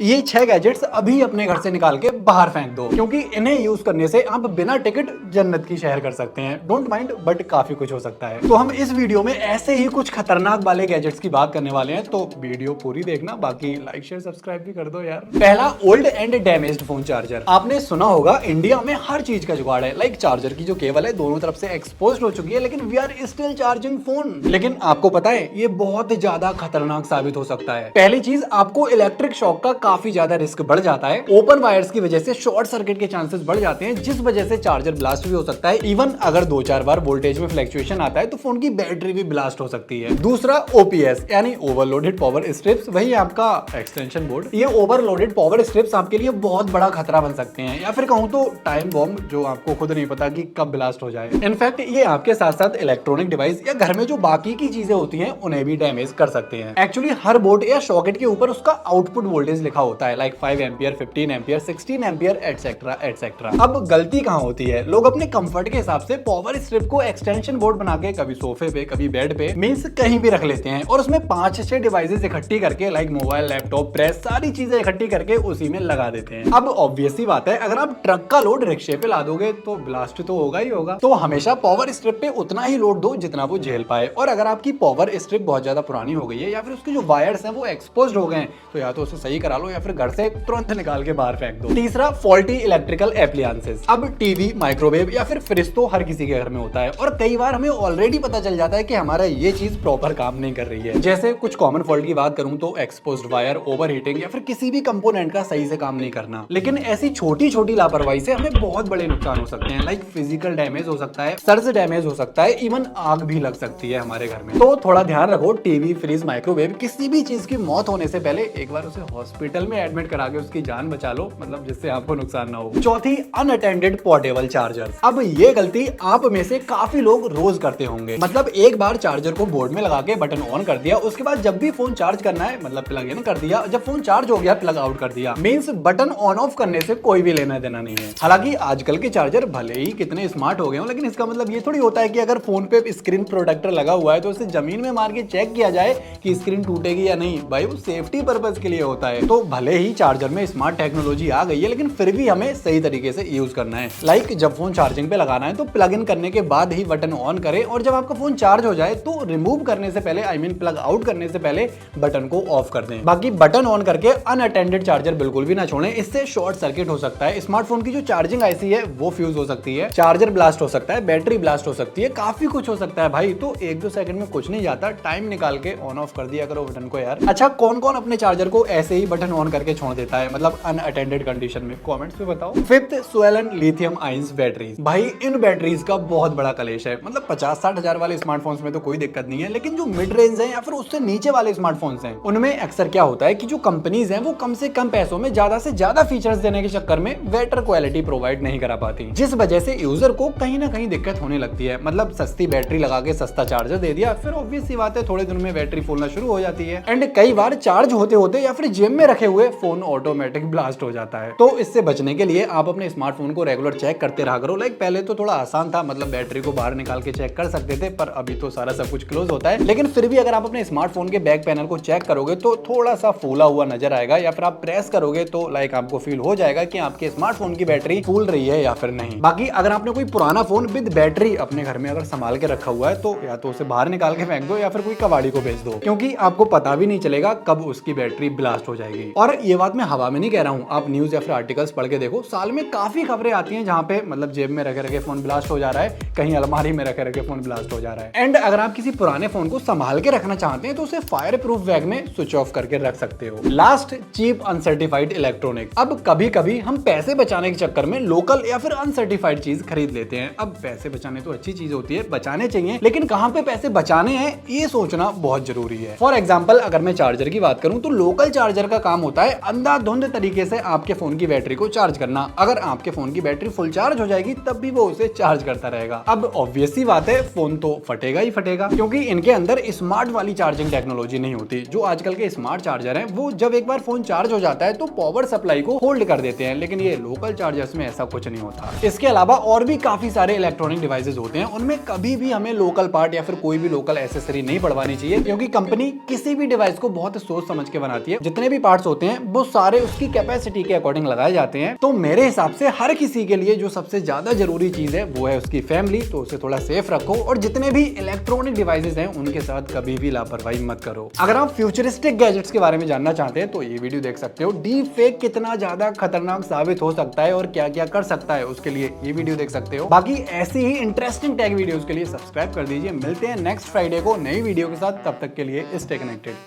ये 6 गैजेट्स अभी अपने घर से निकाल के बाहर फेंक दो, क्योंकि इन्हें यूज करने से आप बिना टिकट जन्नत की शहर कर सकते हैं। डोंट माइंड, बट काफी कुछ हो सकता है। तो हम इस वीडियो में ऐसे ही कुछ खतरनाक वाले गैजेट्स की बात करने वाले हैं, तो वीडियो पूरी देखना, बाकी लाइक शेयर सब्सक्राइब भी कर दो यार। पहला, old and damaged phone charger. आपने सुना होगा इंडिया में हर चीज का जुगाड़ है, लाइक चार्जर की जो केबल है दोनों तरफ से एक्सपोज्ड हो चुकी है, लेकिन we are still charging phone. लेकिन आपको पता है ये बहुत ज्यादा खतरनाक साबित हो सकता है। पहली चीज, आपको इलेक्ट्रिक शॉक का काफी ज्यादा रिस्क बढ़ जाता है। ओपन वायर्स की वजह से शॉर्ट सर्किट के चांसेस बढ़ जाते हैं, जिस वजह से चार्जर ब्लास्ट भी हो सकता है। इवन अगर 2-4 बार वोल्टेज में फ्लक्चुएशन आता है तो फोन की बैटरी भी ब्लास्ट हो सकती है। दूसरा, ओपीएस यानी ओवरलोडेड पावर स्ट्रिप्स, वही आपका एक्सटेंशन बोर्ड। ये ओवरलोडेड पावर स्ट्रिप्स आपके लिए बहुत बड़ा खतरा बन सकते हैं, या फिर कहूं तो टाइम बॉम्ब, जो आपको खुद नहीं पता कि कब ब्लास्ट हो जाए। इनफैक्ट ये आपके साथ साथ इलेक्ट्रॉनिक डिवाइस या घर में जो बाकी की चीजें होती हैं उन्हें भी डैमेज कर सकते हैं। एक्चुअली हर बोर्ड या सॉकेट के ऊपर उसका आउटपुट वोल्टेज लिखा होता है, like 5 ampere, 15 ampere, 16 ampere, etcetera etcetera. अब गलती कहां होती है, लोग अपने कंफर्ट के हिसाब से पावर स्ट्रिप को एक्सटेंशन बोर्ड बना के कभी सोफे पे कभी बेड पे मींस कहीं भी रख लेते हैं, और उसमें 5-6 डिवाइसेस इकट्ठी करके लाइक मोबाइल, लैपटॉप, प्रेस, सारी चीजें इकट्ठी करके उसी में लगा देते हैं। अब ऑब्वियस सी बात है, अगर आप ट्रक का लोड रिक्शे पे ला दोगे तो ब्लास्ट तो होगा ही होगा। तो हमेशा पावर स्ट्रिप पे उतना ही लोड दो जितना वो झेल पाए, और अगर आपकी पावर स्ट्रिप बहुत ज्यादा पुरानी हो गई है या फिर उसके जो वायर्स हैं वो एक्सपोज्ड हो गए, तो या तो उसे सही करा लो या फिर घर से तुरंत निकाल के बाहर फेंक दो। तीसरा, फॉल्टी इलेक्ट्रिकल एप्लियंसेस। अब टीवी, माइक्रोवेव या फिर फ्रिज तो हर किसी के घर में होता है, और कई बार हमें ऑलरेडी पता चल जाता है कि हमारा ये चीज प्रॉपर काम नहीं कर रही है। जैसे कुछ कॉमन फॉल्ट की बात करूं तो एक्सपोज्ड वायर, ओवरहीटिंग या फिर किसी भी कंपोनेंट का सही से काम नहीं करना। लेकिन ऐसी छोटी छोटी लापरवाही से हमें बहुत बड़े नुकसान हो सकते हैं, लाइक फिजिकल डैमेज हो सकता है, सर से डैमेज हो सकता है, इवन आग भी लग सकती है हमारे घर में। तो थोड़ा ध्यान रखो, टीवी, फ्रिज, माइक्रोवेव, किसी भी चीज की मौत होने से पहले एक बार उसे हॉस्पिटल में एडमिट करा के उसकी जान बचा लो, मतलब जिससे आपको नुकसान ना हो। चौथी, अनअटेंडेड पोर्टेबल चार्जर। अब ये गलती आप में से काफी लोग रोज करते होंगे, मतलब एक बार चार्जर को बोर्ड में लगा के बटन ऑन कर दिया, उसके बाद जब भी फोन चार्ज करना है मतलब प्लग इन कर दिया, जब फोन चार्ज हो गया प्लग आउट कर दिया। मींस बटन ऑन ऑफ करने से कोई भी लेना देना नहीं है। हालांकि आजकल के चार्जर भले ही कितने स्मार्ट हो गए हो, लेकिन इसका मतलब ये थोड़ी होता है कि अगर फोन पे स्क्रीन प्रोटेक्टर लगा हुआ है तो उसे जमीन में मार के चेक किया जाए कि स्क्रीन टूटेगी या नहीं। भाई वो सेफ्टी पर्पज के लिए होता है। तो भले ही चार्जर में स्मार्ट टेक्नोलॉजी आ गई है, लेकिन फिर भी हमें सही तरीके से यूज करना है। लाइक जब फोन चार्जिंग पे लगाना है तो प्लग इन करने के बाद ही बटन ऑन करें, और जब आपका फोन चार्ज हो जाए तो रिमूव करने से पहले, आई मीन प्लग आउट करने से पहले बटन को ऑफ कर दें। बाकी बटन ऑन करके अनअटेंडेड चार्जर बिल्कुल भी ना छोड़ें, इससे शॉर्ट सर्किट हो सकता है। स्मार्टफोन की जो चार्जिंग आईसी है वो फ्यूज हो सकती है, चार्जर ब्लास्ट हो सकता है, बैटरी ब्लास्ट हो सकती है, काफी कुछ हो सकता है भाई। तो 1-2 सेकंड में कुछ नहीं जाता, टाइम निकाल के ऑन ऑफ कर दिया करो बटन को यार। अच्छा, कौन कौन अपने चार्जर को ऐसे ही बटन ऑन करके छोड़ देता है, मतलब अनअटेंडेड कंडीशन में, कमेंट्स में बताओ। Fifth, swollen lithium ions batteries. भाई इन बैटरीज का बहुत बड़ा कलेश है, मतलब 50-60 हजार वाले स्मार्टफोन्स में तो कोई दिक्कत नहीं है, लेकिन जो मिड रेंज है या फिर उससे नीचे वाले स्मार्टफोन्स हैं उनमें अक्सर क्या होता है कि जो कंपनीज हैं वो कम से कम पैसों में ज्यादा से ज्यादा फीचर्स देने के चक्कर में बेटर क्वालिटी प्रोवाइड नहीं करा पाती, जिस वजह से यूजर को कहीं ना कहीं दिक्कत होने लगती है। मतलब सस्ती बैटरी लगा के सस्ता चार्जर दे दिया, फिर ऑब्वियस सी बात है थोड़े दिन में बैटरी फूलना शुरू हो जाती है, एंड कई बार चार्ज होते होते या फिर जेब में रखे हुए फोन ऑटोमेटिक ब्लास्ट हो जाता है। तो इससे बचने के लिए आप अपने स्मार्टफोन को रेगुलर चेक करते रहा करो। लाइक पहले तो थोड़ा आसान था, मतलब बैटरी को बाहर निकाल के चेक कर सकते थे, पर अभी तो सारा सब कुछ क्लोज होता है। लेकिन फिर भी अगर आप अपने स्मार्टफोन के बैक पैनल को चेक करोगे तो थोड़ा सा फूला हुआ नजर आएगा, या फिर आप प्रेस करोगे तो लाइक आपको फील हो जाएगा कि आपके स्मार्टफोन की बैटरी फूल रही है या फिर नहीं। बाकी अगर आपने कोई पुराना फोन विद बैटरी अपने घर में अगर संभाल के रखा हुआ है तो या तो उसे बाहर निकाल के फेंक दो या फिर कोई कबाड़ी को बेच दो, क्योंकि आपको पता भी नहीं चलेगा कब उसकी बैटरी ब्लास्ट हो जाएगी। और ये बात मैं हवा में नहीं कह रहा हूँ, आप न्यूज या फिर आर्टिकल्स पढ़ के देखो, साल में काफी खबरें आती हैं जहाँ पे मतलब जेब में रखे रखे फोन ब्लास्ट हो जा रहा है, कहीं अलमारी में रखे रखे फोन ब्लास्ट हो जा रहा है। एंड अगर आप किसी पुराने फोन को संभाल के रखना चाहते हैं तो उसे फायर प्रूफ बैग में स्विच ऑफ करके रख सकते हो। Last, cheap uncertified electronic. अब कभी कभी हम पैसे बचाने के चक्कर में लोकल या फिर अनसर्टिफाइड चीज खरीद लेते हैं। अब पैसे बचाने तो अच्छी चीज होती है, बचाने चाहिए, लेकिन कहाँ पे पैसे बचाने हैं ये सोचना बहुत जरूरी है। फॉर एग्जाम्पल अगर मैं चार्जर की बात करूं तो लोकल चार्जर का काम होता है अंधाधुंध तरीके से आपके फोन की बैटरी को चार्ज करना। अगर आपके फोन की बैटरी फुल चार्ज हो जाएगी तब भी वो उसे चार्ज करता रहेगा। अब ऑब्वियस सी बात है, फोन तो फटेगा ही फटेगा, क्योंकि इनके अंदर स्मार्ट वाली चार्जिंग टेक्नोलॉजी नहीं होती। जो आजकल के स्मार्ट चार्जर हैं वो जब एक बार फोन चार्ज हो जाता है तो पावर सप्लाई को होल्ड कर देते हैं, लेकिन ये लोकल चार्जर्स में ऐसा कुछ नहीं होता। इसके अलावा और भी काफी सारे इलेक्ट्रॉनिक डिवाइसेस होते हैं, उनमें कभी भी हमें लोकल पार्ट या फिर कोई भी लोकल एसेसरी नहीं पड़वानी चाहिए, क्योंकि कंपनी किसी भी डिवाइस को बहुत सोच समझ के बनाती है। जितने भी पार्ट्स होते हैं वो सारे उसकी कैपेसिटी के अकॉर्डिंग लगाए जाते हैं। तो मेरे हिसाब से हर किसी के लिए जो सबसे ज्यादा जरूरी चीज है वो है उसकी फैमिली, तो उसे थोड़ा सेफ रखो और जितने भी इलेक्ट्रॉनिक डिवाइसेस हैं उनके साथ कभी भी लापरवाही मत करो। अगर आप फ्यूचरिस्टिक गैजेट्स के बारे में जानना चाहते हैं तो ये वीडियो देख सकते हो। डीप फेक कितना ज्यादा खतरनाक साबित हो सकता है और क्या क्या कर सकता है, उसके लिए ये वीडियो देख सकते हो। बाकी ऐसी ही इंटरेस्टिंग टेक वीडियोस के लिए सब्सक्राइब कर दीजिए। मिलते हैं नेक्स्ट फ्राइडे को नई वीडियो के साथ, तब तक के लिए स्टे कनेक्टेड।